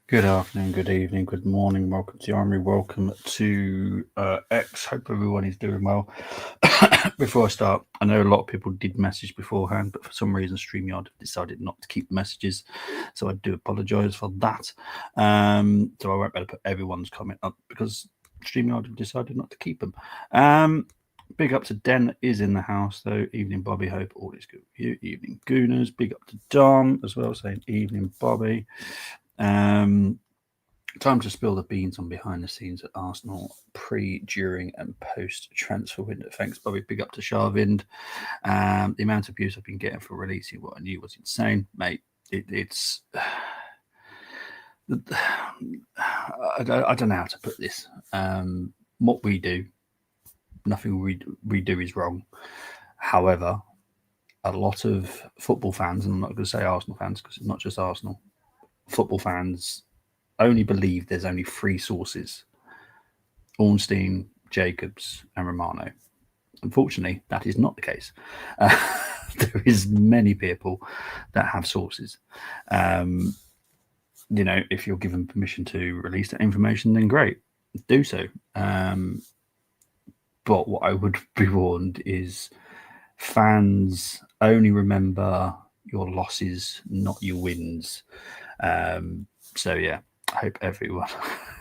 Good afternoon, good evening, good morning. Welcome to the Armory. Welcome to X. Hope everyone is doing well. Before I start, I know a lot of people did message beforehand, but for some reason, StreamYard decided not to keep the messages. So I do apologise for that. So I won't be able to put everyone's comment up because StreamYard have decided not to keep them. Big up to Den is in the house though. Evening, Bobby. Hope all is good with you. Evening, Gooners. Big up to Dom as well, saying evening, Bobby. Time to spill the beans on behind the scenes at Arsenal pre, during, and post transfer window. Thanks, Bobby. Big up to Sharvind. The amount of abuse I've been getting for releasing what I knew was insane, mate. It's I don't know how to put this. What we do, nothing we do is wrong. However, a lot of football fans, and I'm not going to say Arsenal fans because it's not just Arsenal, football fans only believe there's only three sources: Ornstein, Jacobs, and Romano. Unfortunately, that is not the case. There is many people that have sources. If you're given permission to release that information, then great, do so. But what I would be warned is fans only remember your losses, not your wins. So yeah, I hope everyone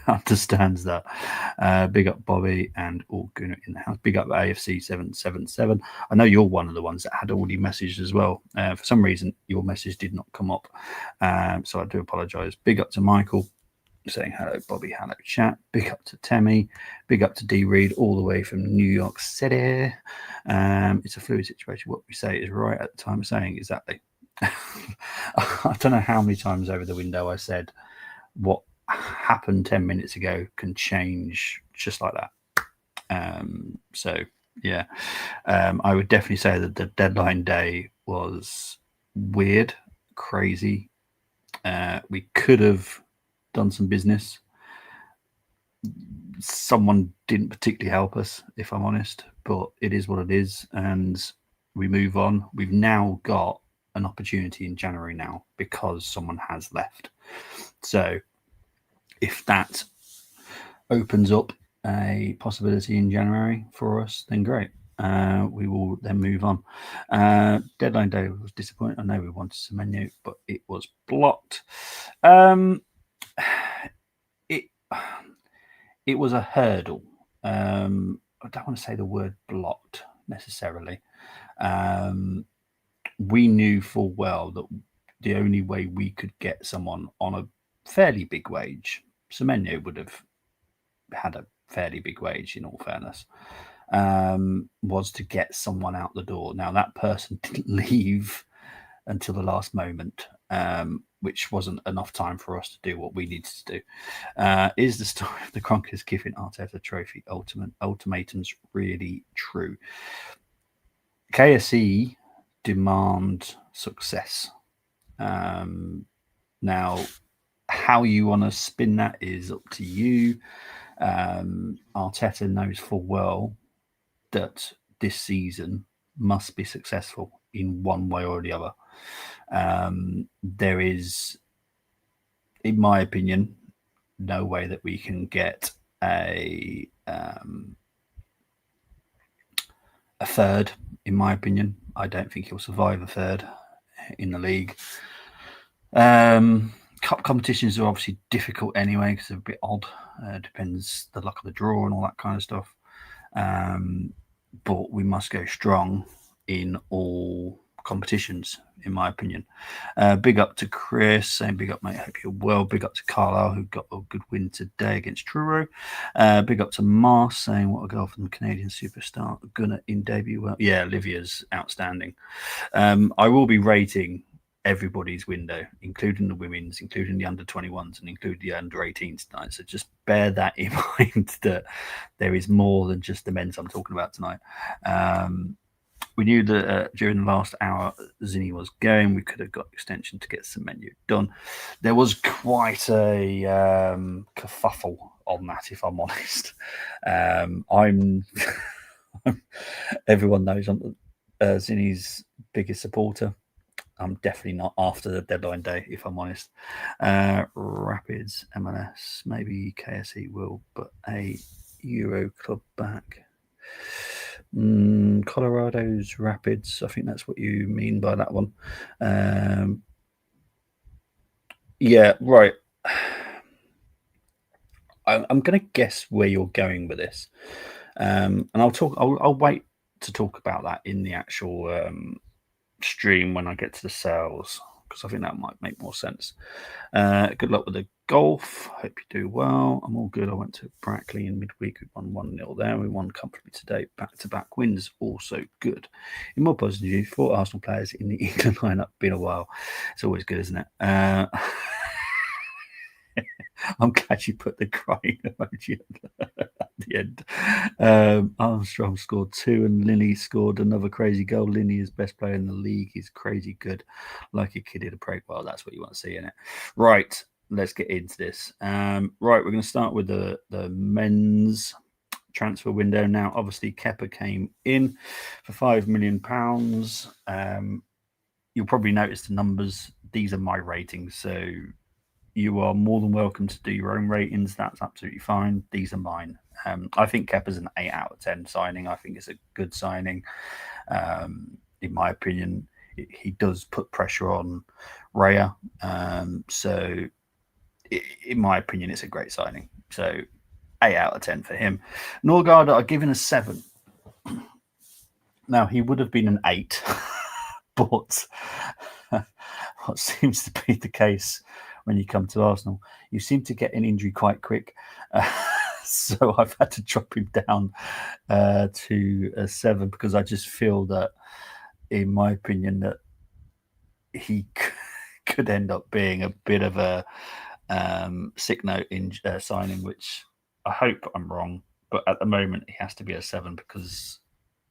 understands that. Big up Bobby and all Gunnar in the house. Big up AFC 777. I know you're one of the ones that had already messaged as well. For some reason, your message did not come up. So I do apologise. Big up to Michael saying hello, Bobby. Hello, chat. Big up to Temmie. Big up to D Reed, all the way from New York City. It's a fluid situation. What we say is right at the time of saying exactly. I don't know how many times over the window I said what happened 10 minutes ago can change just like that. So, yeah, I would definitely say that the deadline day was weird, crazy. We could have done some business. Someone didn't particularly help us, if I'm honest, but it is what it is, and we move on. We've now got an opportunity in January now because someone has left. So if that opens up a possibility in January for us, then great. We will then move on. Deadline day was disappointing. I know we wanted Semenyo, but it was blocked. It was a hurdle. I don't want to say the word blocked necessarily. We knew full well that the only way we could get someone on a fairly big wage, Semenyo would have had a fairly big wage, in all fairness, was to get someone out the door. Now, that person didn't leave until the last moment, which wasn't enough time for us to do what we needed to do. Is the story of the Kroenkes giving Arteta trophy ultimatums really true? KSE demand success. Now, how you want to spin that is up to you. Arteta knows full well that this season must be successful in one way or the other. There is, in my opinion, no way that we can get a third. In my opinion, I don't think he'll survive a third in the league. Cup competitions are obviously difficult anyway because they're a bit odd. Depends the luck of the draw and all that kind of stuff. But we must go strong in all competitions, in my opinion. Big up to Chris, saying big up, mate. Hope you're well. Big up to Carlisle, who got a good win today against Truro. Big up to Mars, saying what a goal from the Canadian superstar Gunnar in debut. Well, yeah, Olivia's outstanding. I will be rating everybody's window, including the women's, including the under 21s, and including the under 18s tonight. So just bear that in mind that there is more than just the men's I'm talking about tonight. We knew that during the last hour Zinni was going. We could have got extension to get Semenyo done. There was quite a kerfuffle on that, if I'm honest. I'm everyone knows I'm Zinni's biggest supporter. I'm definitely not after the deadline day, if I'm honest. Rapids, MLS, maybe KSE will, but a Euro club back. Colorado's Rapids. I think that's what you mean by that one. Yeah, right. I'm going to guess where you're going with this, and I'll wait to talk about that in the actual stream when I get to the sales, because I think that might make more sense. Good luck with the golf. Hope you do well. I'm all good. I went to Brackley in midweek. We won 1-0 there. We won comfortably today. Back-to-back wins, also good. In more positive news, 4 Arsenal players in the England lineup. Been a while. It's always good, isn't it? I'm glad you put the crying emoji at the end. Armstrong scored 2 and Linney scored another crazy goal. Linney is best player in the league. He's crazy good. Like a kid in a break. Well, that's what you want to see in it. Right, let's get into this. Right, we're going to start with the men's transfer window now. Obviously, Kepa came in for £5 million. You'll probably notice the numbers. These are my ratings, so you are more than welcome to do your own ratings. That's absolutely fine. These are mine. I think Kepa's an 8 out of 10 signing. I think it's a good signing. In my opinion, he does put pressure on Raya. So, in my opinion, it's a great signing. So, 8 out of 10 for him. Norgard, I've given a 7. Now, he would have been an 8, but what seems to be the case when you come to Arsenal, you seem to get an injury quite quick. So I've had to drop him down to a 7, because I just feel that, in my opinion, that he could end up being a bit of a sick note in signing, which I hope I'm wrong. But at the moment, he has to be a 7 because,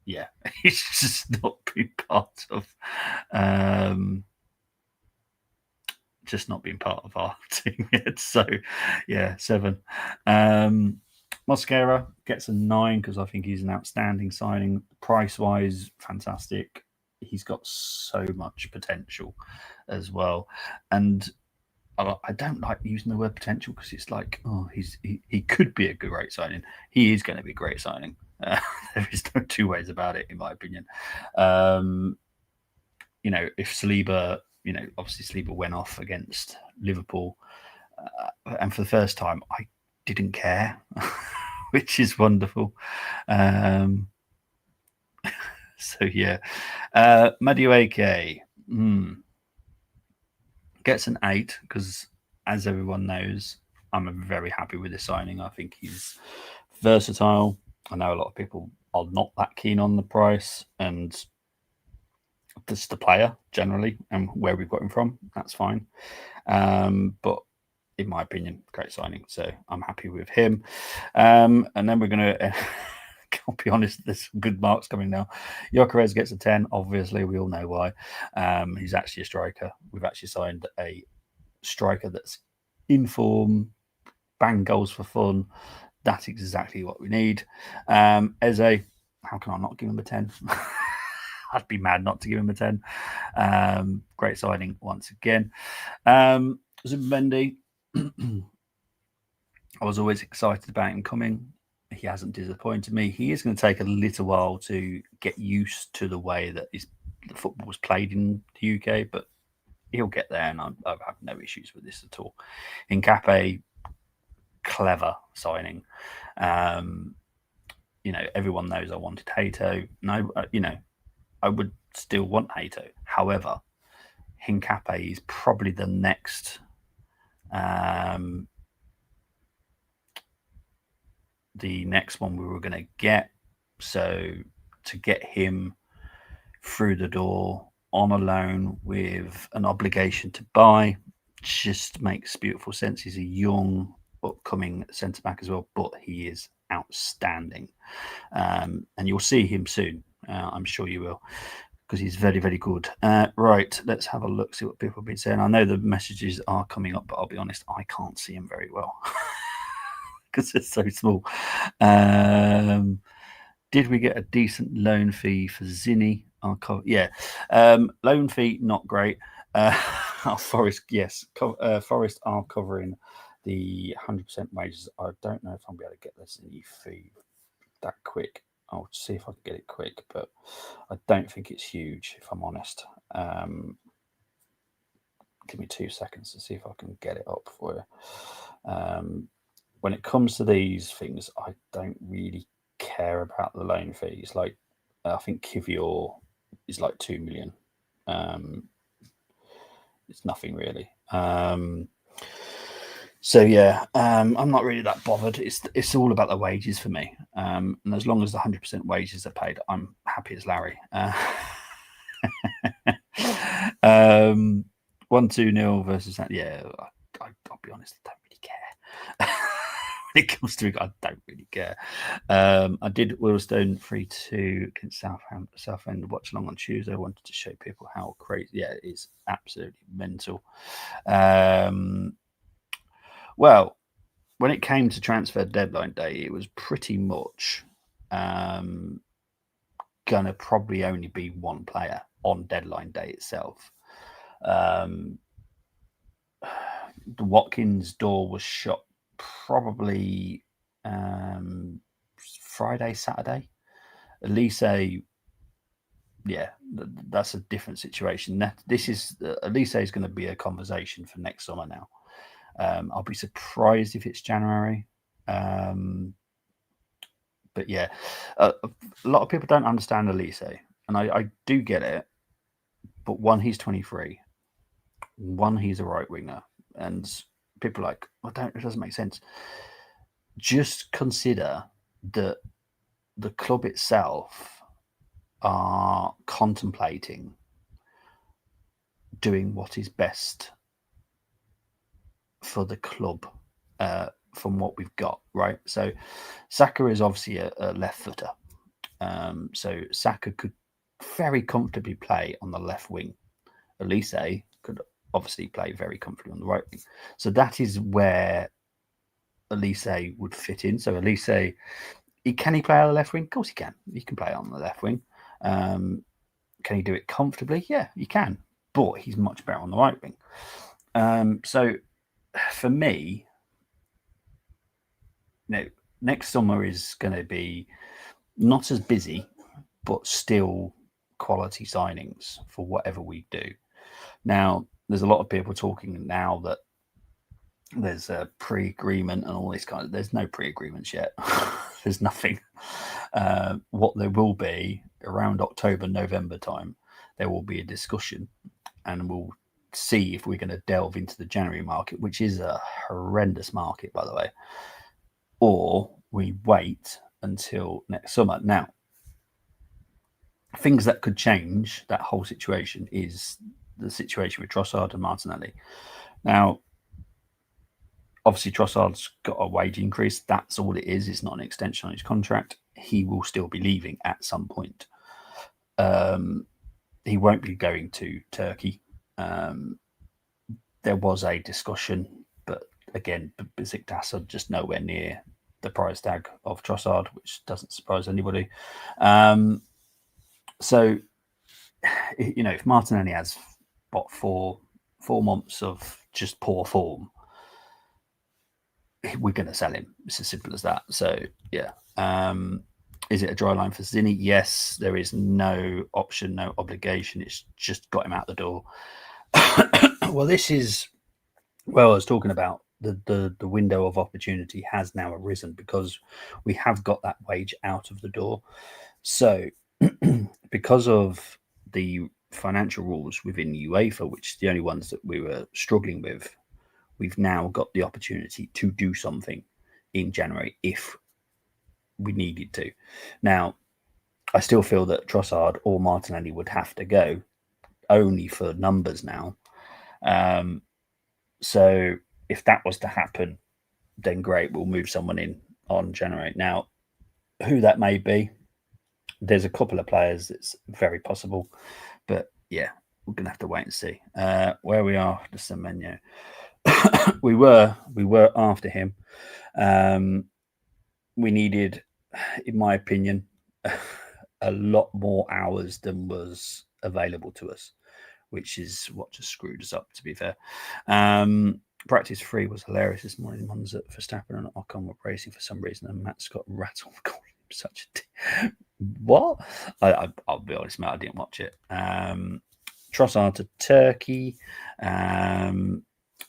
yeah, he's just not been part of... just not being part of our team yet. So, yeah, 7. Mosquera gets a 9 because I think he's an outstanding signing. Price-wise, fantastic. He's got so much potential as well. And I don't like using the word potential because it's like, oh, he could be a great signing. He is going to be a great signing. There is no two ways about it, in my opinion. If Saliba... obviously Saliba went off against Liverpool, and for the first time, I didn't care, which is wonderful. So yeah, Madueke gets an 8 because, as everyone knows, I'm very happy with this signing. I think he's versatile. I know a lot of people are not that keen on the price, and just the player generally and where we've got him from, that's fine. But in my opinion, great signing. So I'm happy with him. And then we're going to, I'll be honest, there's some good marks coming now. Gyökeres gets a 10. Obviously, we all know why. He's actually a striker. We've actually signed a striker that's in form, bang goals for fun. That's exactly what we need. Eze, how can I not give him a 10? I'd be mad not to give him a 10. Great signing once again. Zubimendi, I was always excited about him coming. He hasn't disappointed me. He is going to take a little while to get used to the way that the football was played in the UK, but he'll get there, and I've had no issues with this at all. Hincapié, clever signing. Everyone knows I wanted Hato. No, I would still want Hato. However, Hincapié is probably the next one we were going to get. So to get him through the door on a loan with an obligation to buy just makes beautiful sense. He's a young, upcoming centre back as well, but he is outstanding. And you'll see him soon. I'm sure you will, because he's very, very good. Right, let's have a look, see what people have been saying. I know the messages are coming up, but I'll be honest, I can't see them very well because it's so small. Did we get a decent loan fee for Zinni? Yeah. Loan fee, not great. Forest, yes. Forest are covering the 100% wages. I don't know if I'm going to get this in fee that quick. I'll see if I can get it quick, but I don't think it's huge, if I'm honest. Give me 2 seconds to see if I can get it up for you. When it comes to these things, I don't really care about the loan fees. Like, I think Kivior is like 2 million. It's nothing really. So yeah, I'm not really that bothered. It's all about the wages for me, and as long as the 100% wages are paid, I'm happy as Larry. 1-2-0 versus that. Yeah, I'll be honest, I don't really care. When it comes to it, I don't really care. I did Willstone 3-2 against Southend watch along on Tuesday. I wanted to show people how crazy. Yeah, it is absolutely mental. Well, when it came to transfer deadline day, it was pretty much gonna probably only be one player on deadline day itself. The Watkins door was shut probably Friday, Saturday. Elise, yeah, that's a different situation. This is Elise is going to be a conversation for next summer now. I'll be surprised if it's January. But yeah, a lot of people don't understand Elise, and I do get it. But one, he's 23. One, he's a right winger, and people are like, well, it doesn't make sense. Just consider that the club itself are contemplating doing what is best for the club from what we've got, right? So Saka is obviously a left footer. So Saka could very comfortably play on the left wing. Elise could obviously play very comfortably on the right wing. So that is where Elise would fit in. So Elise, can he play on the left wing? Of course he can. He can play on the left wing. Can he do it comfortably? Yeah, he can. But he's much better on the right wing. So for me, next summer is going to be not as busy, but still quality signings for whatever we do. Now, there's a lot of people talking now that there's a pre-agreement and all this kind of. There's no pre-agreements yet. There's nothing. What there will be around October, November time, there will be a discussion, and we'll see if we're going to delve into the January market, which is a horrendous market, by the way, or we wait until next summer. Now, things that could change that whole situation is the situation with Trossard and Martinelli. Now, obviously, Trossard's got a wage increase. That's all it is. It's not an extension on his contract. He will still be leaving at some point. He won't be going to Turkey. There was a discussion, but again, Besiktas are just nowhere near the price tag of Trossard, which doesn't surprise anybody. So, if Martinelli has 4 months of just poor form, we're going to sell him. It's as simple as that. So, yeah. Is it a dry line for Zinni? Yes, there is no option, no obligation. It's just got him out the door. Well, I was talking about the window of opportunity has now arisen because we have got that wage out of the door. So, because of the financial rules within UEFA, which is the only ones that we were struggling with, we've now got the opportunity to do something in January if we needed to. Now, I still feel that Trossard or Martinelli would have to go only for numbers now. So if that was to happen, then great, we'll move someone in on January. Now, who that may be, there's a couple of players that's very possible, but yeah, we're gonna have to wait and see. Where we are, the Semenyo. we were after him. We needed, in my opinion, a lot more hours than was available to us, which is what just screwed us up, to be fair. Practice 3 was hilarious this morning. Ones at Verstappen and Ocon were racing for some reason, and Matt Scott rattled calling him such a what? I'll be honest, mate, I didn't watch it. Trossard to Turkey.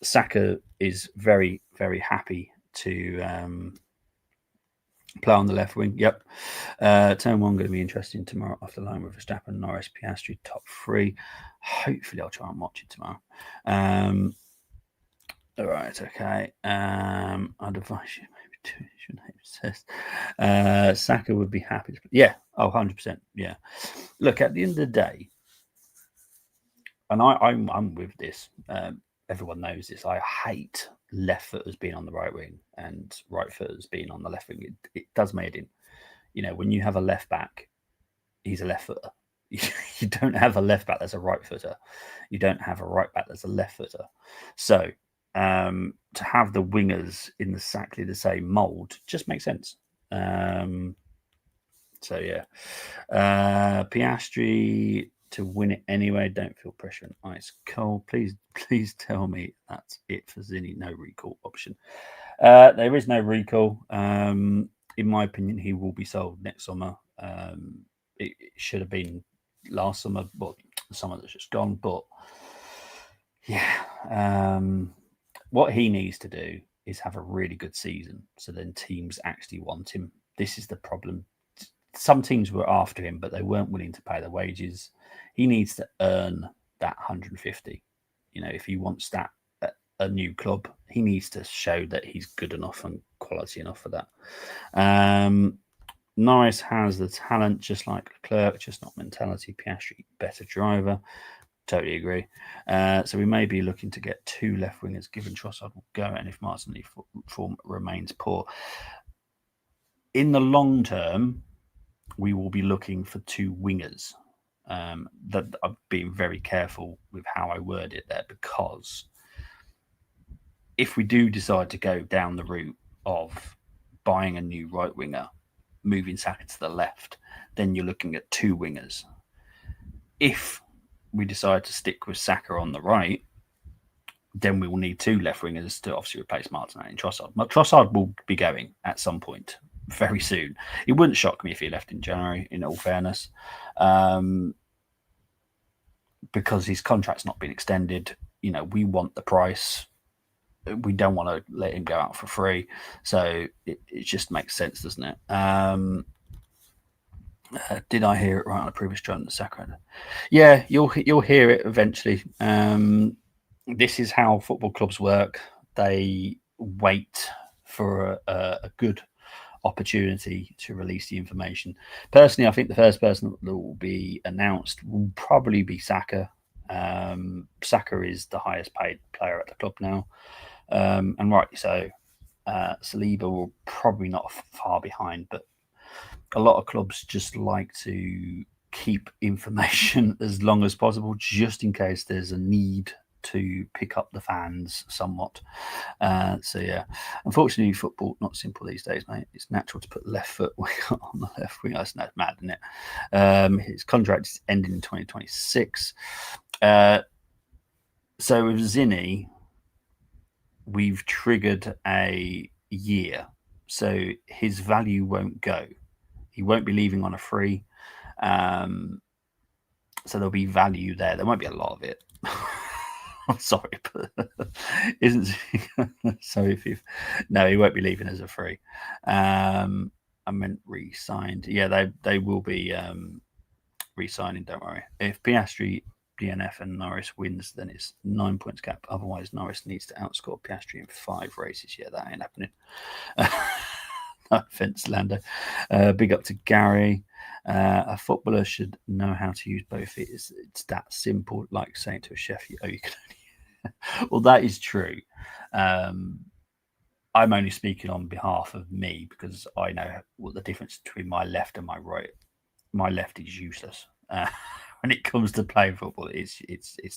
Saka is very, very happy to play on the left wing. Yep. Turn 1 going to be interesting tomorrow off the line with Verstappen, Norris, Piastri, top 3. Hopefully, I'll try and watch it tomorrow. All right, okay. I'd advise you maybe to Saka would be happy to. Yeah, 100%. Yeah. Look, at the end of the day, and I'm with this. Everyone knows this. I hate left footers being on the right wing and right footers being on the left wing. It does me in. When you have a left back, he's a left footer. You don't have a left back that's a right footer. You don't have a right back that's a left footer. So to have the wingers in exactly the same mould just makes sense. So yeah, Piastri to win it anyway. Don't feel pressure and ice cold. Please tell me that's it for Zinni. No recall option. There is no recall. In my opinion, he will be sold next summer. It should have been last summer, but the summer that's just gone. But yeah, what he needs to do is have a really good season, so then teams actually want him. This is the problem. Some teams were after him, but they weren't willing to pay the wages. He needs to earn that 150. If he wants that at a new club, he needs to show that he's good enough and quality enough for that. Norris has the talent, just like Leclerc, just not mentality. Piastri, better driver. Totally agree. So we may be looking to get 2 left wingers, given Trossard will go, and if Martinelli form remains poor. In the long term, we will be looking for 2 wingers. That I've been very careful with how I word it there, because if we do decide to go down the route of buying a new right winger, moving Saka to the left, then you're looking at 2 wingers. If we decide to stick with Saka on the right, then we will need 2 left wingers to obviously replace Martinelli and Trossard. Trossard will be going at some point very soon. It wouldn't shock me if he left in January, in all fairness, because his contract's not been extended. We want the price. We don't want to let him go out for free. So it just makes sense, doesn't it? Did I hear it right on the previous drum? The Sacramento. Yeah, you'll hear it eventually. This is how football clubs work. They wait for a good opportunity to release the information. Personally, I think the first person that will be announced will probably be Saka. Saka is the highest paid player at the club now, and rightly so. Saliba will probably not far behind, but a lot of clubs just like to keep information as long as possible, just in case there's a need to pick up the fans somewhat. So yeah, unfortunately, football not simple these days, mate. It's natural to put left foot on the left wing. That's mad, isn't it? His contract is ending in 2026. So with Zinni, we've triggered a year, so his value won't go. He won't be leaving on a free. So there'll be value there. There won't be a lot of it. I'm sorry, but isn't sorry if you've no, he won't be leaving as a free. I meant re-signed. Yeah, they will be re-signing. Don't worry. If Piastri, DNF, and Norris wins, then it's 9 points gap. Otherwise, Norris needs to outscore Piastri in 5 races. Yeah, that ain't happening. No offense, Lando. Big up to Gary. A footballer should know how to use both feet. It's that simple, like saying to a chef, you can only. Well, that is true. I'm only speaking on behalf of me, because I know what the difference between my left and my right. My left is useless. When it comes to playing football, it's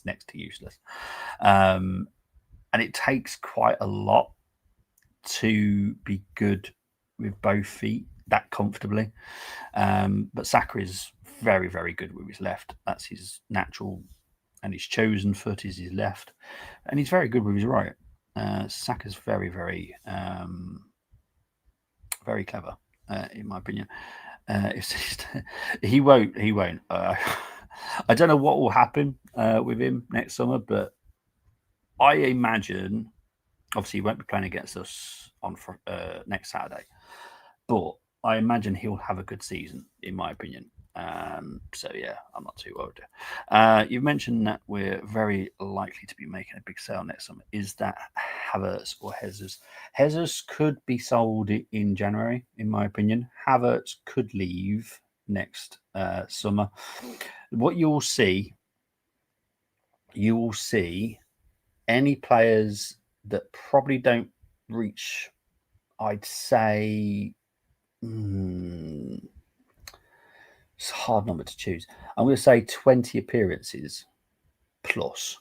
next to useless. And it takes quite a lot to be good with both feet. that comfortably. But Saka is very, very good with his left. That's his natural and his chosen foot is his left. And he's very good with his right. Saka's very, very, very clever, in my opinion. It's just, he won't. I don't know what will happen with him next summer, but I imagine, obviously, he won't be playing against us on next Saturday, but I imagine he'll have a good season, in my opinion. So yeah, I'm not too worried. You've mentioned that we're very likely to be making a big sale next summer. Is that Havertz or Jesus? Jesus could be sold in January, in my opinion. Havertz could leave next summer. What you will see any players that probably don't reach, I'd say, it's a hard number to choose. I'm going to say 20 appearances plus.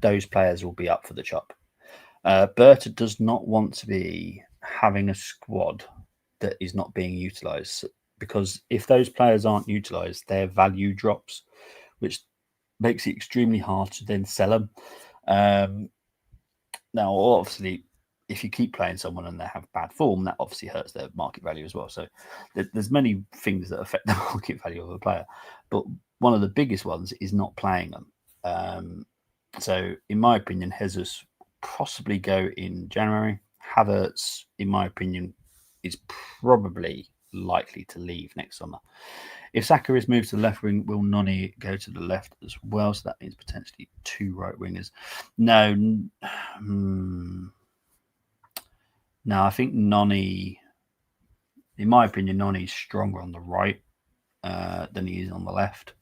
Those players will be up for the chop. Berta does not want to be having a squad that is not being utilised, because if those players aren't utilised, their value drops, which makes it extremely hard to then sell them. Now, obviously, if you keep playing someone and they have bad form, that obviously hurts their market value as well. So there's many things that affect the market value of a player, but one of the biggest ones is not playing them. So in my opinion, Jesus possibly go in January. Havertz, in my opinion, is probably likely to leave next summer. If Saka is moved to the left wing, will Noni go to the left as well? So that means potentially 2 right wingers. No, I think Noni, in my opinion, Noni's stronger on the right than he is on the left.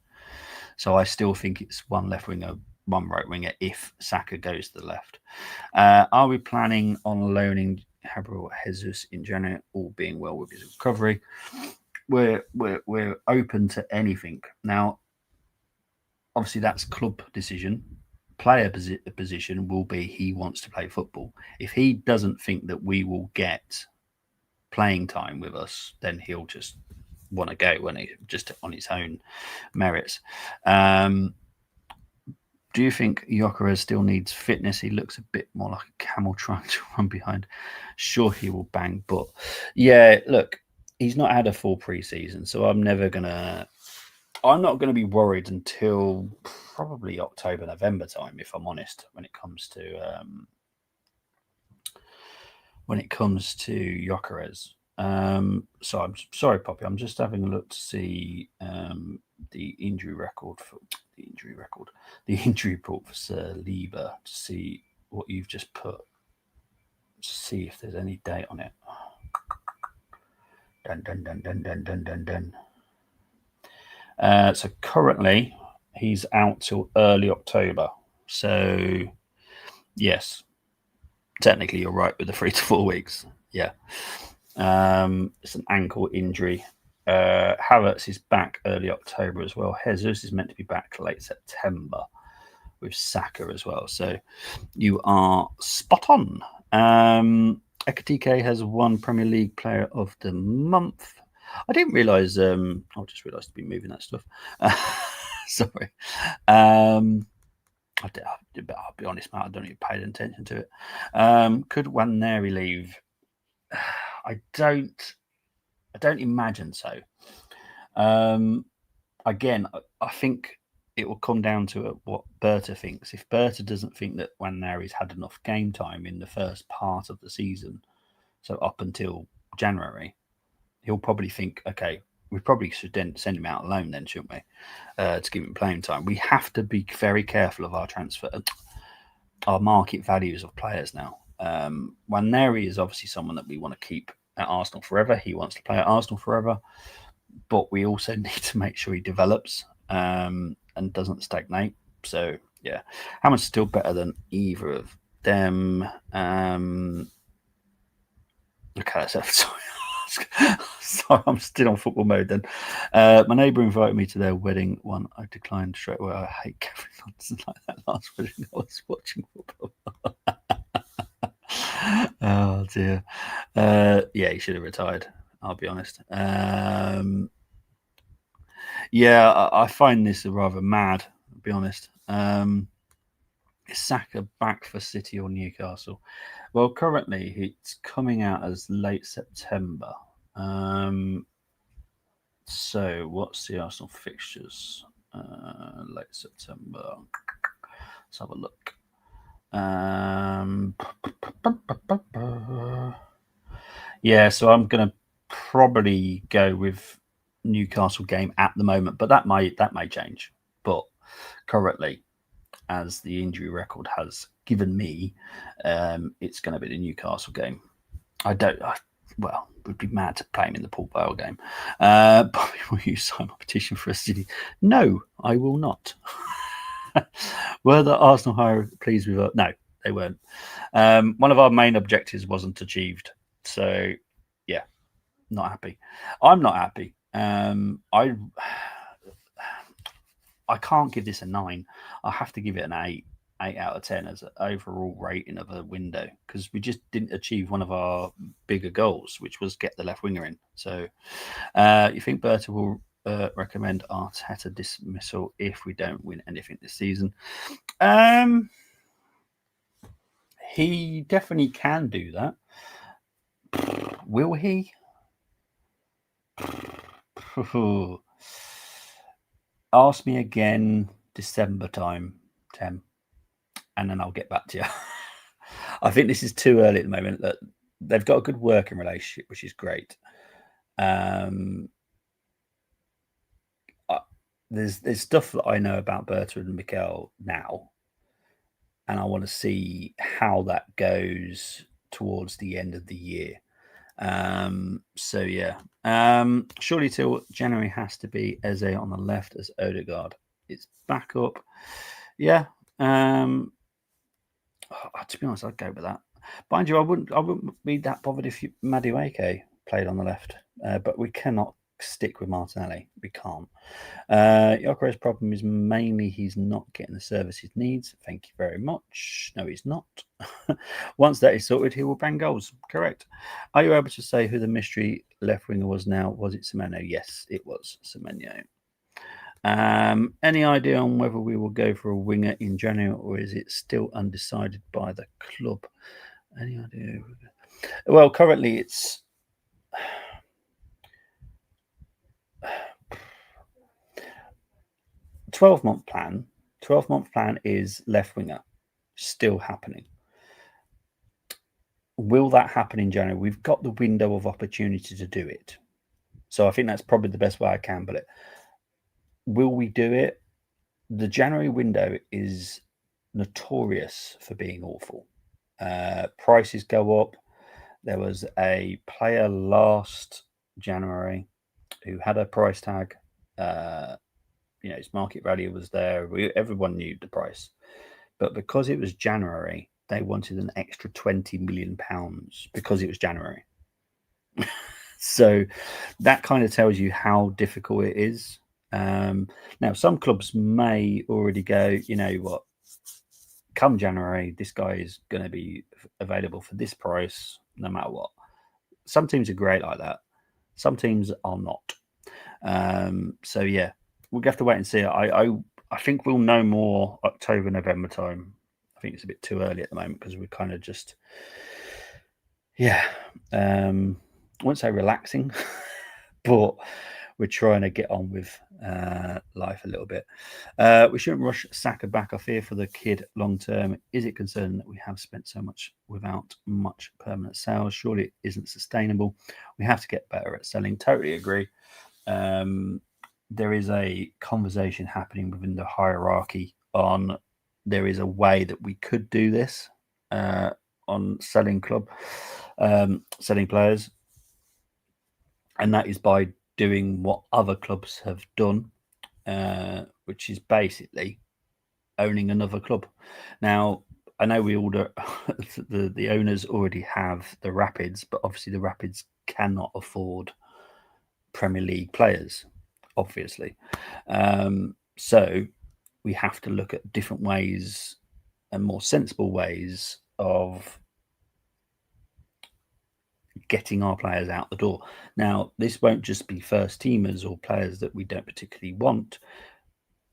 So I still think it's 1 left winger, 1 right winger if Saka goes to the left. Are we planning on loaning Gabriel Jesus in January, all being well with his recovery? We're open to anything. Now, obviously, that's club decision. Player position will be he wants to play football. If he doesn't think that we will get playing time with us, then he'll just want to go when he just on his own merits. Do you think Gyökeres still needs fitness? He looks a bit more like a camel trying to run behind. Sure, he will bang, but yeah, look, he's not had a full pre-season, so I'm not going to be worried until probably October, November time, if I'm honest, when it comes to Gyökeres. So I'm sorry, Poppy. I'm just having a look to see the injury report for Saliba, to see what you've just put, to see if there's any date on it. So currently he's out till early October. So yes, technically you're right with the 3 to 4 weeks. Yeah. It's an ankle injury. Havertz is back early October as well. Jesus is meant to be back late September with Saka as well. So you are spot on. Ekatike has won Premier League Player of the Month. I didn't realise. I just realised to be moving that stuff. Sorry. I'll be honest, Matt. I don't even pay attention to it. Could Nwaneri leave? I don't imagine so. Again, I think it will come down to what Berta thinks. If Berta doesn't think that Nwaneri's had enough game time in the first part of the season, so up until January, he'll probably think, okay, we probably should then send him out alone then, shouldn't we? To give him playing time. We have to be very careful of our market values of players now. Nwaneri is obviously someone that we want to keep at Arsenal forever. He wants to play at Arsenal forever, but we also need to make sure he develops and doesn't stagnate. So yeah, Hammond's still better than either of them. Okay, so sorry, I'm still on football mode then. My neighbour invited me to their wedding one. I declined straight away. I hate Kevin Johnson like that last wedding I was watching football. Oh dear. Yeah, he should have retired. I'll be honest. Yeah, I find this rather mad, I'll be honest. Is Saka back for City or Newcastle? Well, currently it's coming out as late September. So what's the Arsenal fixtures? Late September. Let's have a look. Yeah, so I'm going to probably go with Newcastle game at the moment, but that may change. But currently, as the injury record has given me, it's going to be the Newcastle game. Well, would be mad to play him in the Paul Bale game. Bobby, will you sign my petition for a City? No, I will not. Were the Arsenal hire pleased with it? No, they weren't. One of our main objectives wasn't achieved. So, yeah, not happy. I'm not happy. I can't give this a 9. I have to give it an 8 out of 10 as an overall rating of a window, because we just didn't achieve one of our bigger goals, which was get the left winger in. So, you think Berta will recommend Arteta dismissal if we don't win anything this season? He definitely can do that. Will he? Ask me again December time, Tim, and then I'll get back to you. I think this is too early at the moment. That they've got a good working relationship, which is great. There's stuff that I know about Berta and Mikel now, and I want to see how that goes towards the end of the year. So yeah. Surely till January has to be Eze on the left as Odegaard. It's back up. Yeah. To be honest, I'd go with that. Mind you, I wouldn't be that bothered if Madueke played on the left. But we cannot stick with Martinelli. We can't. Yokere's problem is mainly he's not getting the service he needs. Thank you very much. No, he's not. Once that is sorted, he will bang goals. Correct. Are you able to say who the mystery left winger was now? Was it Semenyo? Yes, it was Semenyo. Any idea on whether we will go for a winger in January, or is it still undecided by the club? Any idea? Well, currently it's 12-month plan. 12-month plan is left winger, still happening. Will that happen in January? We've got the window of opportunity to do it. So I think that's probably the best way I can put it. Will we do it? The January window is notorious for being awful. Prices go up. There was a player last January who had a price tag. His market value was there. Everyone knew the price. But because it was January, they wanted an extra £20 million because it was January. So that kind of tells you how difficult it is. Now, some clubs may already go, you know what, come January, this guy is going to be available for this price, no matter what. Some teams are great like that. Some teams are not. So, yeah, we'll have to wait and see. I think we'll know more October, November time. I think it's a bit too early at the moment because we're kind of just, I won't say relaxing, but we're trying to get on with life a little bit. We shouldn't rush Saka back. I fear for the kid long term. Is it concerning that we have spent so much without much permanent sales? Surely it isn't sustainable. We have to get better at selling. Totally agree. There is a conversation happening within the hierarchy on there is a way that we could do this on selling players, and that is by doing what other clubs have done, which is basically owning another club. Now, I know we all the owners already have the Rapids, but obviously the Rapids cannot afford Premier League players, obviously. So we have to look at different ways and more sensible ways of getting our players out the door. Now, this won't just be first teamers or players that we don't particularly want,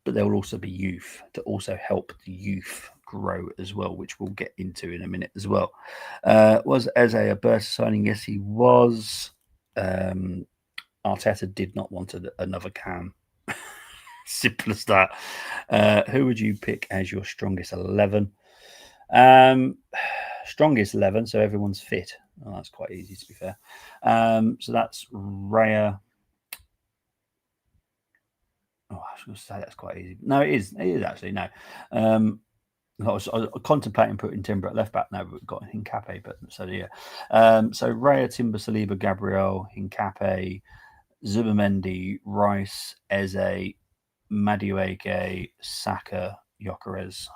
but there will also be youth to also help the youth grow as well, which we'll get into in a minute as well. Was Eze a burst signing? Yes, he was. Arteta did not want another Cam. Simple as that. Who would you pick as your strongest 11? Strongest 11, so everyone's fit. Oh, that's quite easy, to be fair. So that's Raya. Oh, I was going to say that's quite easy. No, it is. It is actually. No. I was contemplating putting Timber at left back. No, we've got Hincapié, but so yeah. So Raya, Timber, Saliba, Gabriel, Hincapié, Zubimendi, Rice, Eze, Madueke, Saka, Gyökeres.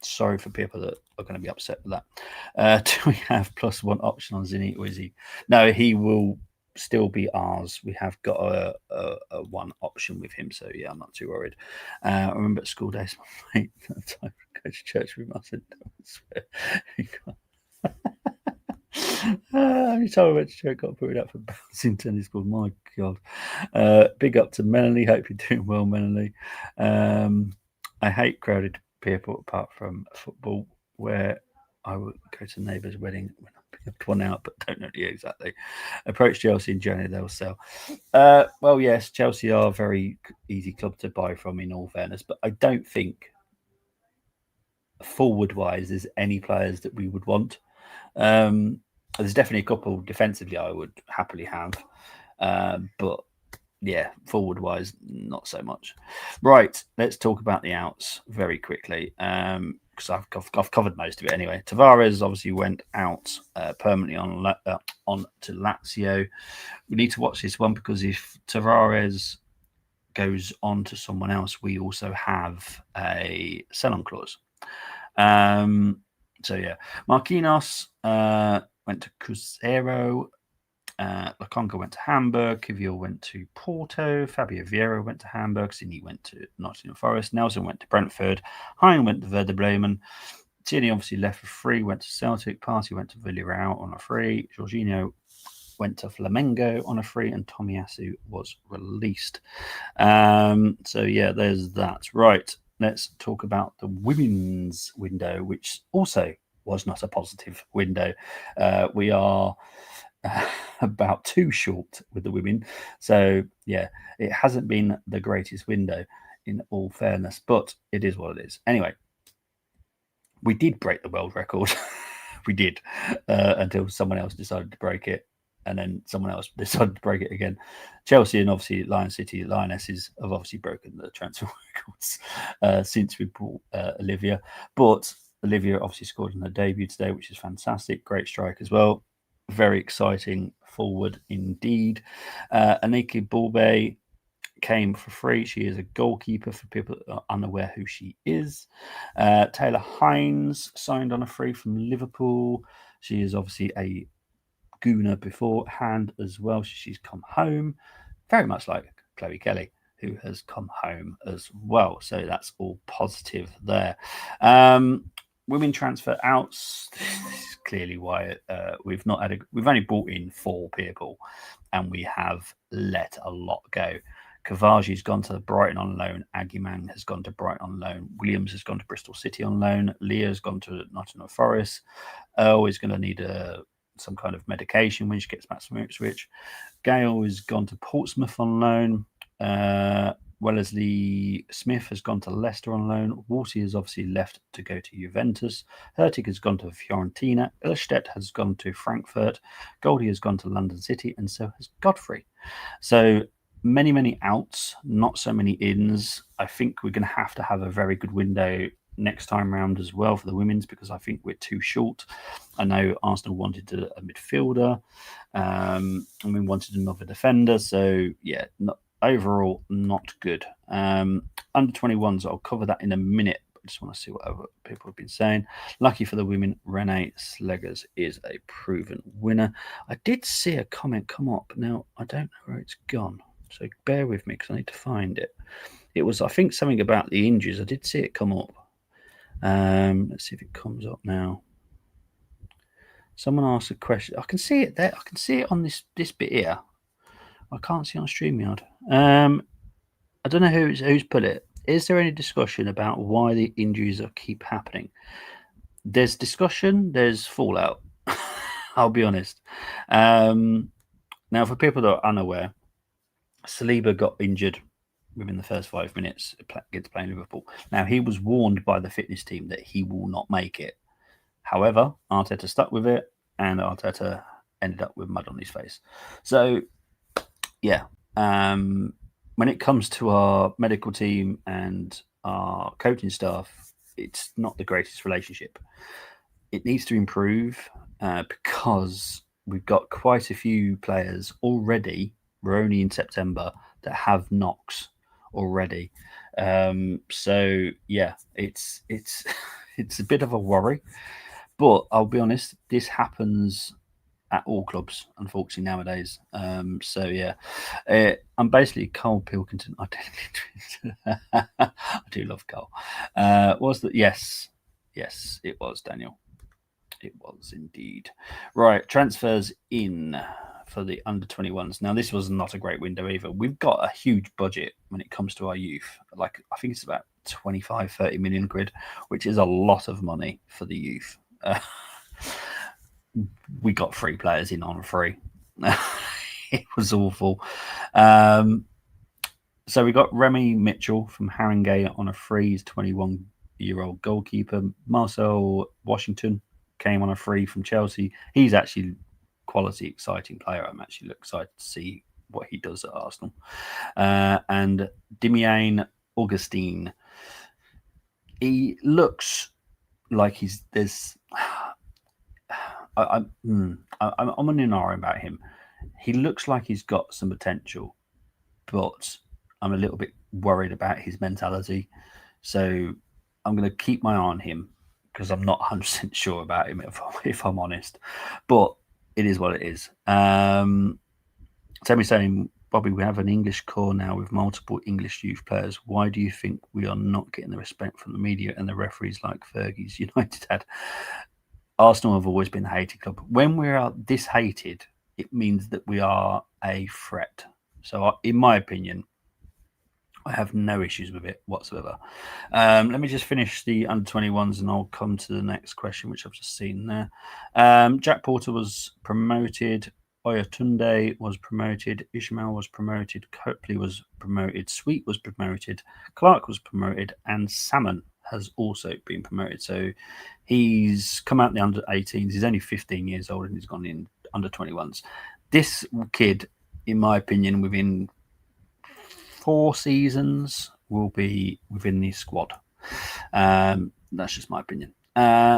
Sorry for people that are going to be upset with that. Do we have +1 option on Zinni, or is he? No, he will still be ours. We have got a one option with him, so yeah, I'm not too worried. I remember at school days, my mate that time I go to church with us, and every time I went to church, got put up for bouncing tennis ball. My God. Big up to Melanie. Hope you're doing well, Melanie. I hate crowded people apart from football, where I would go to neighbour's wedding when I pick up one out, but don't know exactly. Approach Chelsea in January, they'll sell. Well, yes, Chelsea are a very easy club to buy from, in all fairness, but I don't think forward-wise there's any players that we would want. There's definitely a couple defensively I would happily have, but yeah, forward-wise, not so much. Right, let's talk about the outs very quickly, because I've covered most of it anyway. Tavares obviously went out permanently on to Lazio. We need to watch this one, because if Tavares goes on to someone else, we also have a sell-on clause. So yeah, Marquinhos went to Cruzeiro. Lokonga went to Hamburg. Kivior went to Porto. Fabio Vieira went to Hamburg. Zinni went to Nottingham Forest. Nelson went to Brentford. Hein went to Werder Bremen. Tierney obviously left for free, went to Celtic. Partey went to Villarreal on a free. Jorginho went to Flamengo on a free, and Tomiyasu was released. So yeah, there's that. Right, let's talk about the women's window, which also was not a positive window. We are about too short with the women. So yeah, it hasn't been the greatest window, in all fairness, but it is what it is. Anyway, we did break the world record. We did, until someone else decided to break it, and then someone else decided to break it again. Chelsea and obviously Lion City Lionesses have obviously broken the transfer records since we bought Olivia. But Olivia obviously scored in her debut today, which is fantastic. Great strike as well. Very exciting forward indeed. Aniki Bulbe came for free. She is a goalkeeper, for people that are unaware who she is. Taylor Hines signed on a free from Liverpool. She is obviously a Gooner beforehand as well. She's come home, very much like Chloe Kelly, who has come home as well. So that's all positive there. Women transfer outs. This is clearly why we've only brought in 4 people, and we have let a lot go. Kavaji's gone to Brighton on loan. Aguiman has gone to Brighton on loan. Williams has gone to Bristol City on loan. Leah's gone to Nottingham Forest. Earl is going to need some kind of medication when she gets back from Ipswich. Gale has gone to Portsmouth on loan. Wellesley Smith has gone to Leicester on loan. Wolsey has obviously left to go to Juventus. Hertig has gone to Fiorentina. Ilstedt has gone to Frankfurt. Goldie has gone to London City, and so has Godfrey. So many outs, not so many ins. I think we're going to have a very good window next time round as well for the women's, because I think we're too short. I know Arsenal wanted a midfielder, and we wanted another defender. So yeah, overall not good. Under 21s, I'll cover that in a minute. I just want to see what other people have been saying. Lucky for the women, Renee Sleggers is a proven winner. I did see a comment come up. Now, I don't know where it's gone, so bear with me because I need to find it. It was, I think, something about the injuries. I did see it come up. Let's see if it comes up now. Someone asked a question. I can see it there. I can see it on this bit here. I can't see it on StreamYard. I don't know who's put it. Is there any discussion about why the injuries keep happening? There's discussion. There's fallout. I'll be honest. Now, for people that are unaware, Saliba got injured within the first 5 minutes against playing Liverpool. Now, he was warned by the fitness team that he will not make it. However, Arteta stuck with it, and Arteta ended up with mud on his face. So, yeah, when it comes to our medical team and our coaching staff, it's not the greatest relationship. It needs to improve because we've got quite a few players already. We're only in September that have knocks already. So yeah, it's it's a bit of a worry. But I'll be honest, this happens at all clubs, unfortunately, nowadays. So yeah, I'm basically Cole Pilkington. I do love Cole. Was that? Yes, it was Daniel. It was indeed. Right, transfers in for the under 21s. Now, this was not a great window either. We've got a huge budget when it comes to our youth. Like, I think it's about 25, 30 million quid, which is a lot of money for the youth. We got 3 players in on free. It was awful. So we got Remy Mitchell from Haringey on a free. He's 21-year-old goalkeeper. Marcel Washington came on a free from Chelsea. He's actually quality, exciting player. I'm actually excited to see what he does at Arsenal. And Dimian Augustine. He looks like he's there's. I'm on an hour about him. He looks like he's got some potential, but I'm a little bit worried about his mentality. So I'm going to keep my eye on him because I'm not 100% sure about him, if I'm honest. But it is what it is. Tell me saying, Bobby, we have an English core now with multiple English youth players. Why do you think we are not getting the respect from the media and the referees like Fergie's United had? Arsenal have always been a hated club. When we are this hated, it means that we are a threat. So, in my opinion, I have no issues with it whatsoever. Let me just finish the under 21s and I'll come to the next question, which I've just seen there. Jack Porter was promoted. Oyatunde was promoted. Ishmael was promoted. Copley was promoted. Sweet was promoted. Clark was promoted. And Salmon has also been promoted. So he's come out the under 18s. He's only 15 years old and he's gone in under 21s. This kid, in my opinion, within 4 seasons will be within the squad. That's just my opinion.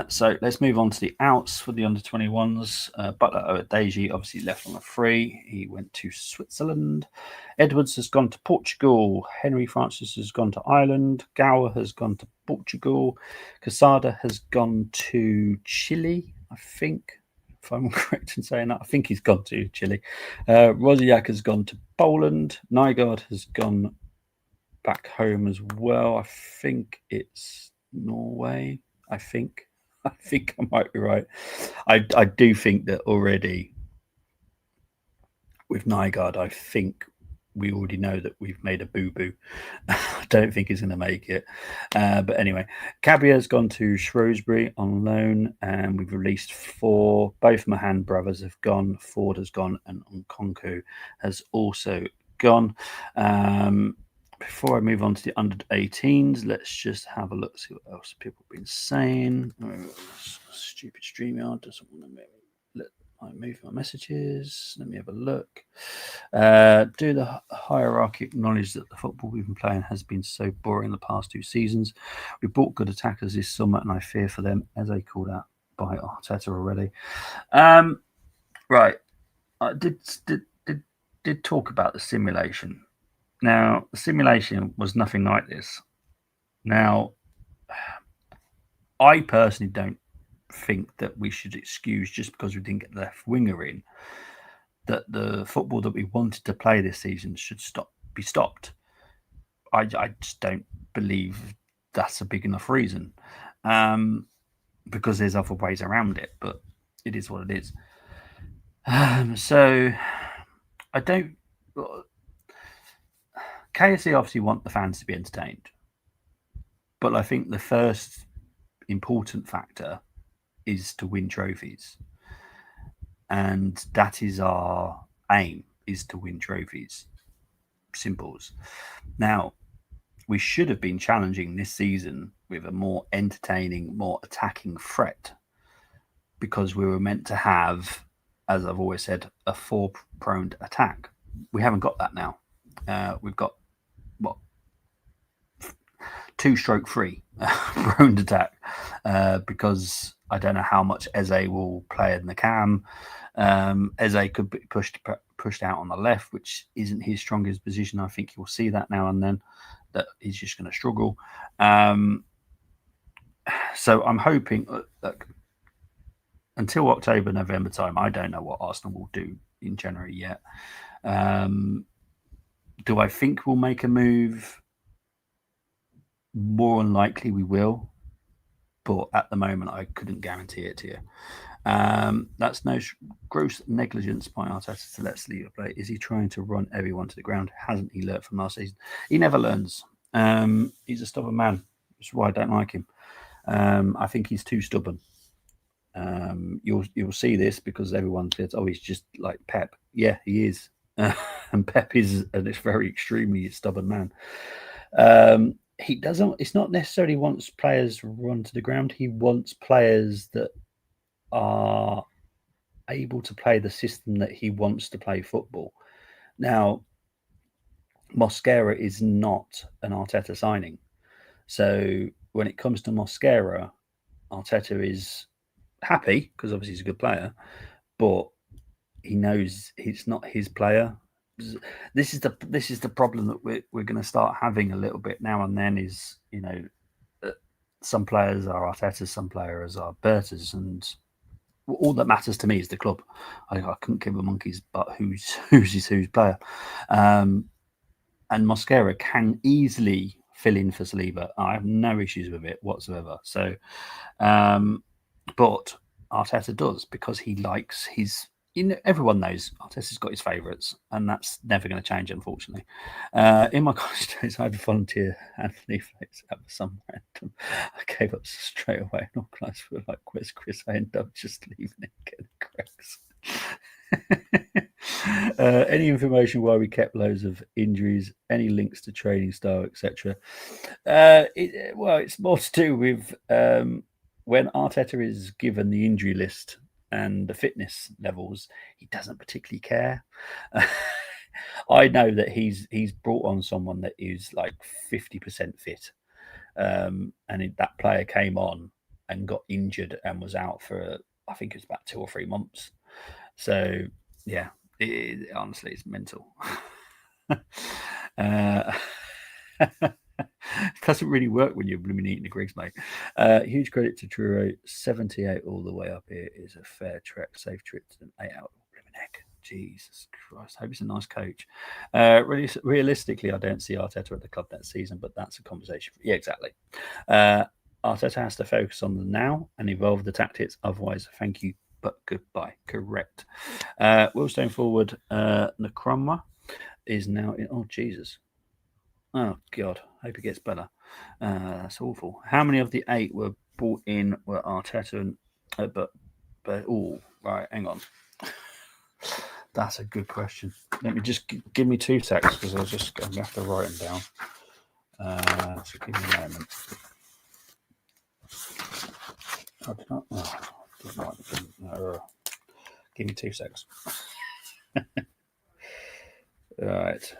So let's move on to the outs for the under 21s. Butler Odeji obviously left on a free. He went to Switzerland. Edwards has gone to Portugal. Henry Francis has gone to Ireland. Gower has gone to Portugal. Casada has gone to Chile, I think. If I'm correct in saying that, I think he's gone to Chile. Rosiak has gone to Poland. Nygaard has gone back home as well. I think it's Norway. I think I might be right. I do think that already with Nygaard, I think we already know that we've made a boo-boo. I don't think he's going to make it. But anyway, Cabia's gone to Shrewsbury on loan, and we've released 4. Both Mahan brothers have gone. Ford has gone, and Nkonku has also gone. Before I move on to the under 18s, let's just have a look, see what else people have been saying. Stupid StreamYard doesn't want to let I move my messages. Let me have a look. Do the hierarchy acknowledge that the football we've been playing has been so boring the past 2 seasons? We bought good attackers this summer, and I fear for them, as they called out by Arteta already. Right. I did talk about the simulation. Now, the simulation was nothing like this. Now, I personally don't think that we should excuse, just because we didn't get the left winger in, that the football that we wanted to play this season should be stopped. I just don't believe that's a big enough reason, because there's other ways around it. But it is what it is. So I don't. KSC obviously want the fans to be entertained, but I think the first important factor is to win trophies, and that is our aim: is to win trophies. Simples. Now, we should have been challenging this season with a more entertaining, more attacking threat, because we were meant to have, as I've always said, a four-pronged attack. We haven't got that now. We've got what, 2/3 pronged attack, because I don't know how much Eze will play in the cam. Eze could be pushed out on the left, which isn't his strongest position. I think you'll see that now and then, that he's just going to struggle. So I'm hoping, look, until October, November time, I don't know what Arsenal will do in January yet. Do I think we'll make a move? More than likely we will, but at the moment I couldn't guarantee it to you. That's no gross negligence by Arteta to let Saliba play. Is he trying to run everyone to the ground? Hasn't he learnt from last season? He never learns. He's a stubborn man. That's why I don't like him. I think he's too stubborn. You'll see this because everyone says, "Oh, he's just like Pep." Yeah, he is, and Pep is a very extremely stubborn man. He doesn't. It's not necessarily wants players run to the ground. He wants players that are able to play the system that he wants to play football. Now, Mosquera is not an Arteta signing, so when it comes to Mosquera, Arteta is happy because obviously he's a good player, but he knows it's not his player. This is the problem that we're going to start having a little bit now and then. Is, you know, some players are Arteta's, some players are Berta's, and all that matters to me is the club. I couldn't give a monkey's butt who's player. And Mosquera can easily fill in for Saliba. I have no issues with it whatsoever. So, but Arteta does, because he likes his. You know, everyone knows Arteta's got his favourites, and that's never going to change, unfortunately. In my college days, I had to volunteer Anthony Flex for some random. I gave up straight away and organised for like Where's Chris? I ended up just leaving it and getting cracks. Any information why we kept loads of injuries? Any links to training style, etc.? Well, it's more to do with when Arteta is given the injury list and the fitness levels, he doesn't particularly care. I know that he's brought on someone that is like 50% fit, and that player came on and got injured and was out for, I think it was about 2 or 3 months. So yeah, honestly, it's mental. It doesn't really work when you're blooming eating the Griggs, mate. Huge credit to Truro. 78 all the way up here is a fair trek. Safe trip to an 8 out of blooming heck. Jesus Christ. Hope he's a nice coach. Realistically, I don't see Arteta at the club that season, but that's a conversation. Yeah, exactly. Arteta has to focus on the now and evolve the tactics. Otherwise, thank you, but goodbye. Correct. Willstone forward. Nkrumah is now in. Oh, Jesus. Oh, God. Hope it gets better. That's awful. How many of the 8 were brought in were Arteta and... right, hang on. That's a good question. Let me just... give me 2 seconds, because I'm going to have to write them down. So give me a moment. I did not... Oh, give me 2 seconds. All right.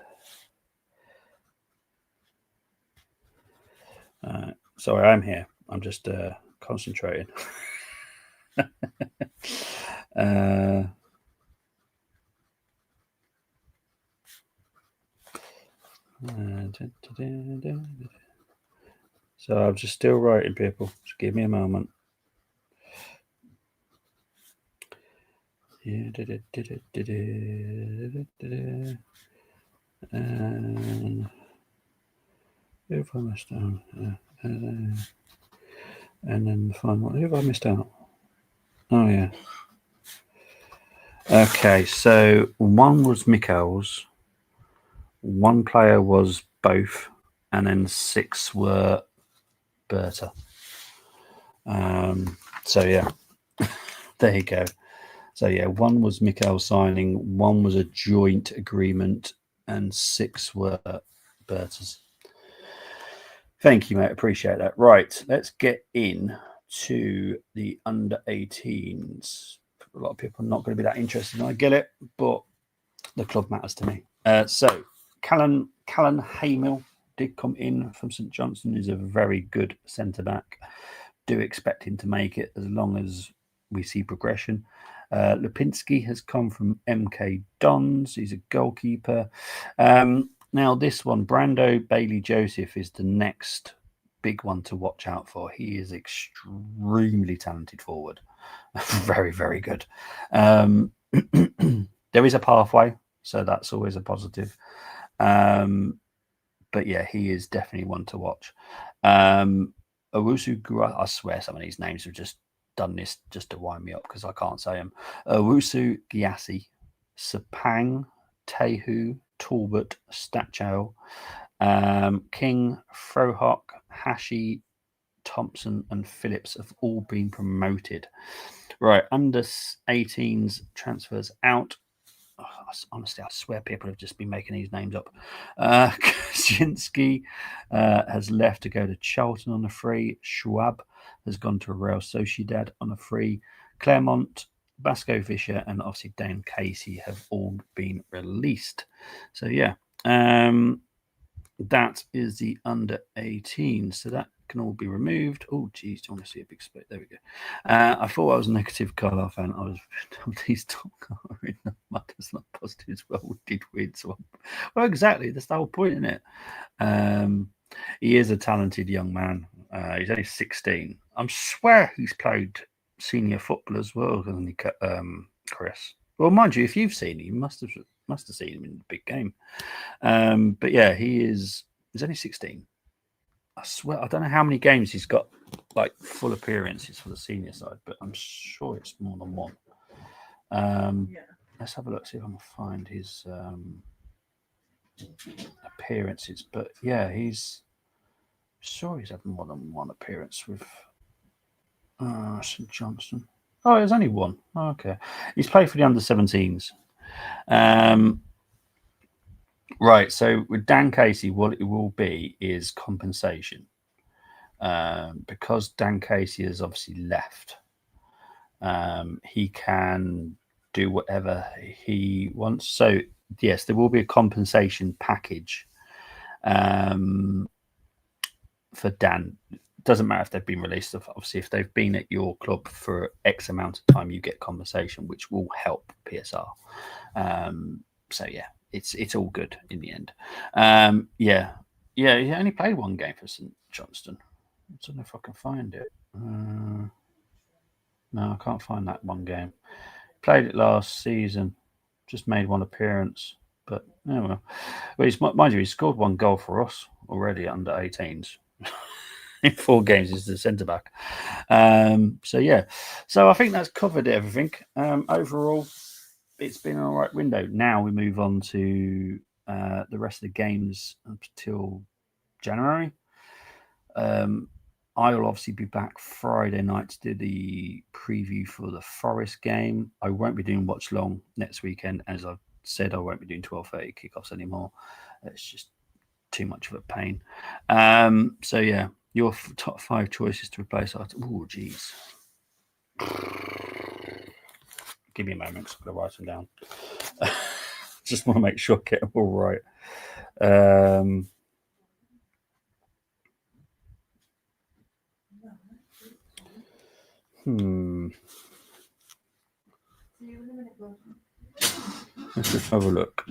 Sorry, I'm here. I'm just concentrating. So I'm just still writing, people. Just give me a moment. Who have I missed out? And then the final one. Who have I missed out? Oh, yeah. Okay, so one was Mikkel's, one player was both, and then 6 were Berta. So yeah, there you go. So yeah, one was Mikkel signing, one was a joint agreement, and 6 were Berta's. Thank you, mate. Appreciate that. Right, let's get in to the under 18s. A lot of people are not going to be that interested, and I get it, but the club matters to me. So Callan Hamill did come in from St Johnstone. He's a very good centre back. Do expect him to make it as long as we see progression. Lipinski has come from MK Dons. He's a goalkeeper. Now this one, Brando Bailey Joseph, is the next big one to watch out for. He is extremely talented forward. Very, very good. There is a pathway, so that's always a positive. But yeah, he is definitely one to watch. Owusu, I swear some of these names have just done this just to wind me up because I can't say them. Owusu Gyasi, Sepang, Tehu, Talbot, Stachow, King, Frohock, Hashi, Thompson, and Phillips have all been promoted. Right, under 18s transfers out. Oh, honestly, I swear people have just been making these names up. Kaczynski has left to go to Charlton on a free. Schwab has gone to Real Sociedad on a free. Claremont, Basco Fisher, and obviously Dan Casey have all been released. So, yeah, that is the under 18. So that can all be removed. Oh, geez, do you want to see a big split? There we go. I thought I was a negative Carlisle fan. I was these top in the mud as not positive as well. We did win. So, well, exactly. That's the whole point, isn't it? He is a talented young man. He's only 16. I swear he's played senior football as well, hasn't he, Chris? Well, mind you, if you've seen him, you must have seen him in the big game. But yeah, he's only 16. I swear, I don't know how many games he's got, like full appearances for the senior side, but I'm sure it's more than one. Let's have a look, see if I can find his appearances. But yeah, he's had more than one appearance with St Johnstone. Oh, there's only one. Oh, okay, he's played for the under 17s. Right, so with Dan Casey, what it will be is compensation. Because Dan Casey has obviously left, he can do whatever he wants. So, yes, there will be a compensation package for Dan. Doesn't matter if they've been released. Obviously, if they've been at your club for X amount of time, you get compensation, which will help PSR. So, yeah, it's all good in the end. Yeah, he only played one game for St Johnstone. I don't know if I can find it. No, I can't find that one game. Played it last season. Just made one appearance. But well, mind you, he scored one goal for us already under 18s. In 4 games as the centre back. So yeah. So I think that's covered everything. Overall, it's been an all right window. Now we move on to the rest of the games until January. I will obviously be back Friday night to do the preview for the Forest game. I won't be doing watch long next weekend, as I've said. I won't be doing 12:30 kickoffs anymore. It's just too much of a pain. So yeah, your top 5 choices to replace. Oh, geez. Give me a moment. I'm going to write them down. Just want to make sure I get them all right. Let's just have a look.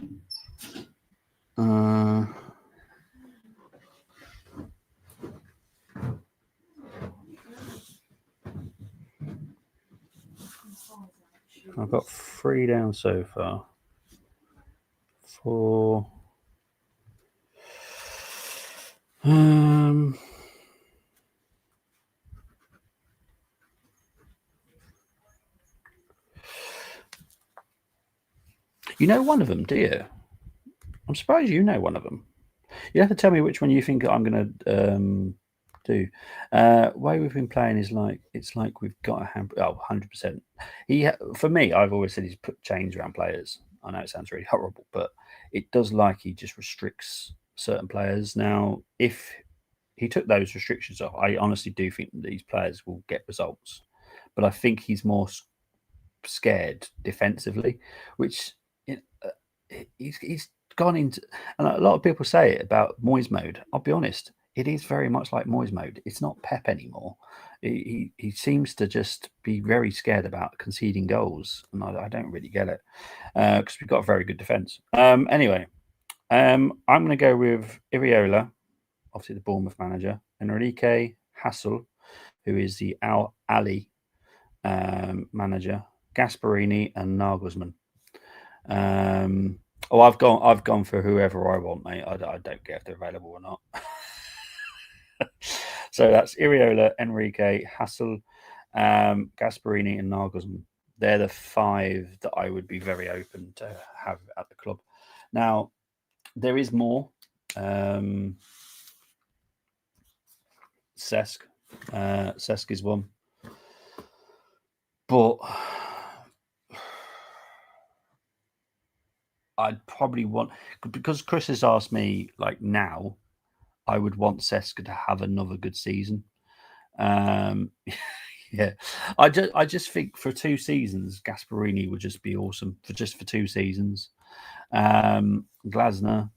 I've got 3 down so far. 4. You know one of them, do you? I'm surprised you know one of them. You have to tell me which one you think I'm going to do. Way we've been playing is like it's like we've got a hand. Oh, 100%. For me, I've always said he's put chains around players. I know it sounds really horrible, but it does like he just restricts certain players. Now, if he took those restrictions off, I honestly do think that these players will get results. But I think he's more scared defensively, which he's gone into. And a lot of people say it about Moyes mode. I'll be honest, it is very much like Moyes mode. It's not Pep anymore. He seems to just be very scared about conceding goals, and I don't really get it because we've got a very good defence. Anyway, I'm going to go with Iriola, obviously the Bournemouth manager, Enrique Hassel, who is the Al Ali manager, Gasperini, and Nagelsmann. I've gone for whoever I want, mate. I don't care if they're available or not. So that's Iriola, Enrique, Hassel, Gasperini, and Nagelsmann. They're the 5 that I would be very open to have at the club. Now, there is more. Cesc. Cesc is one. But I'd probably want, because Chris has asked me like now, I would want Cesc to have another good season. Yeah, I just think for 2 seasons, Gasperini would just be awesome for 2 seasons. Glasner,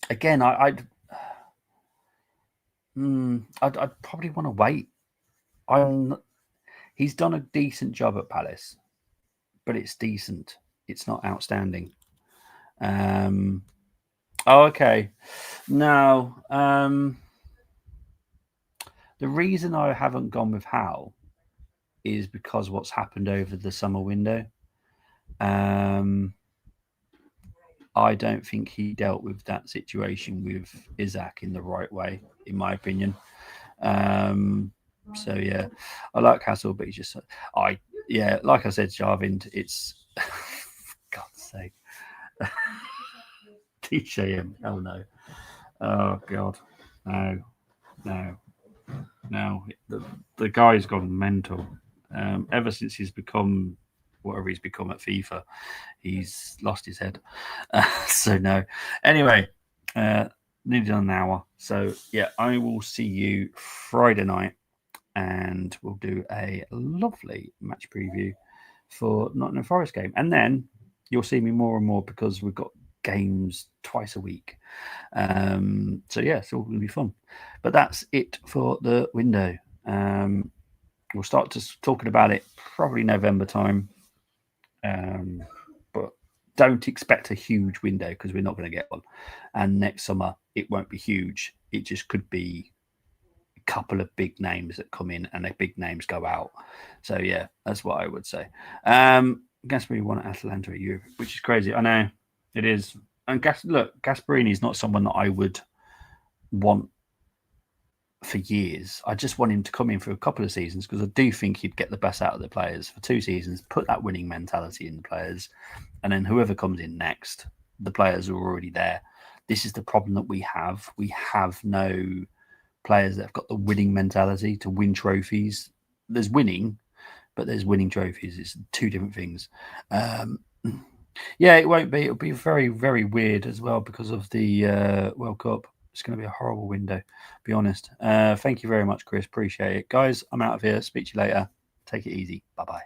again, I'd probably want to wait. He's done a decent job at Palace, but it's decent. It's not outstanding. Okay. Now, the reason I haven't gone with Hal is because what's happened over the summer window. I don't think he dealt with that situation with Isaac in the right way, in my opinion. So yeah, I like Hassel, but he's just like I said, Jarvind, it's God's sake. DJ him. Oh no. Oh God. No. The guy's gone mental. Ever since he's become whatever he's become at FIFA, he's lost his head. So no. Anyway, nearly done an hour. So yeah, I will see you Friday night, and we'll do a lovely match preview for Nottingham Forest game, and then you'll see me more and more because we've got games twice a week. So yeah, it's all going to be fun. But that's it for the window. We'll start talking about it probably November time. But don't expect a huge window because we're not going to get one. And next summer, it won't be huge. It just could be a couple of big names that come in and the big names go out. So yeah, that's what I would say. Gasperini won at Atalanta at Europe, which is crazy. I know it is. And Gasperini is not someone that I would want for years. I just want him to come in for a couple of seasons because I do think he'd get the best out of the players for 2 seasons, put that winning mentality in the players, and then whoever comes in next, the players are already there. This is the problem that we have. We have no players that have got the winning mentality to win trophies. There's winning, but there's winning trophies. It's 2 different things. Yeah, it won't be. It'll be very, very weird as well because of the World Cup. It's going to be a horrible window, be honest. Thank you very much, Chris. Appreciate it. Guys, I'm out of here. Speak to you later. Take it easy. Bye-bye.